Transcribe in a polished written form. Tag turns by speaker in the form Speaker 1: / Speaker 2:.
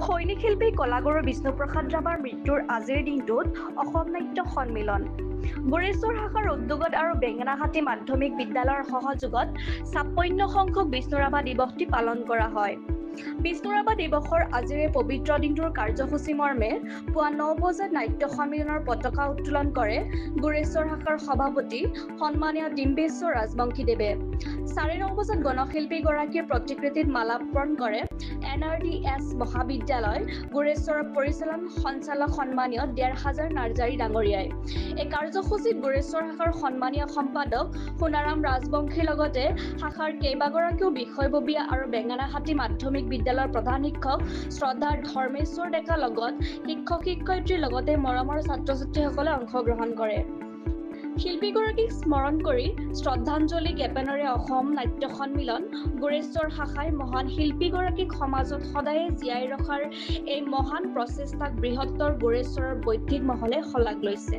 Speaker 1: সৈনিক শিল্পী কলাগুৰু বিষ্ণুপ্ৰসাদ ৰাভাৰ মৃত্যুৰ আজিৰ দিনটোত অসম নাট্য সন্মিলন গোৰেশ্বৰ শাখাৰ উদ্যোগত আৰু বেঙেনাহাটী মাধ্যমিক বিদ্যালয়ৰ সহযোগত ৫৬ সংখ্যক বিষ্ণু ৰাভা দিৱসটি পালন কৰা হয়। বিষ্ণু ৰাভা দিৱসৰ আজিৰ এই পবিত্ৰ দিনটোৰ কাৰ্যসূচী মৰ্মে পুৱা ৯ বজাত নাট্য সন্মিলনৰ পতাকা উত্তোলন কৰে গোৰেশ্বৰ শাখাৰ সভাপতি সন্মানীয় ডিম্বেশ্বৰ ৰাজবংশীদেৱে। ৯:৩০ বজাত গণশিল্পীগৰাকীৰ প্ৰতিকৃতিত মালাৰ্পণ কৰে NRDS মহাবিদ্যালয় গোৰেশ্বৰৰ পৰিচালন সঞ্চালক সন্মানীয় ১৫০০ নাৰ্জাৰী ডাঙৰীয়াই। এই কাৰ্যসূচীত গোৰেশ্বৰ শাখাৰ সন্মানীয় সম্পাদক সোণাৰাম ৰাজবংশীৰ লগতে শাখাৰ কেইবাগৰাকীও বিষয়ববীয়া আৰু বেঙেনাহাটী মাধ্যমিক বিদ্যালয়ৰ প্ৰধান শিক্ষক শ্ৰদ্ধাৰ ধৰ্মেশ্বৰ ডেকা লগত শিক্ষক-শিক্ষয়িত্ৰীৰ লগতে মৰমৰ ছাত্ৰ-ছাত্ৰীসকলে অংশগ্ৰহণ কৰে। শিল্পীগৰাকীক স্মৰণ কৰি শ্ৰদ্ধাঞ্জলি জ্ঞাপনেৰে অসম নাট্য সন্মিলন গোৰেশ্বৰ শাখাই মহান শিল্পীগৰাকীক সমাজত সদায়ে জীয়াই ৰখাৰ এই মহান প্ৰচেষ্টাক বৃহত্তৰ গোৰেশ্বৰৰ বৌদ্ধিক মহলে শলাগ লৈছে।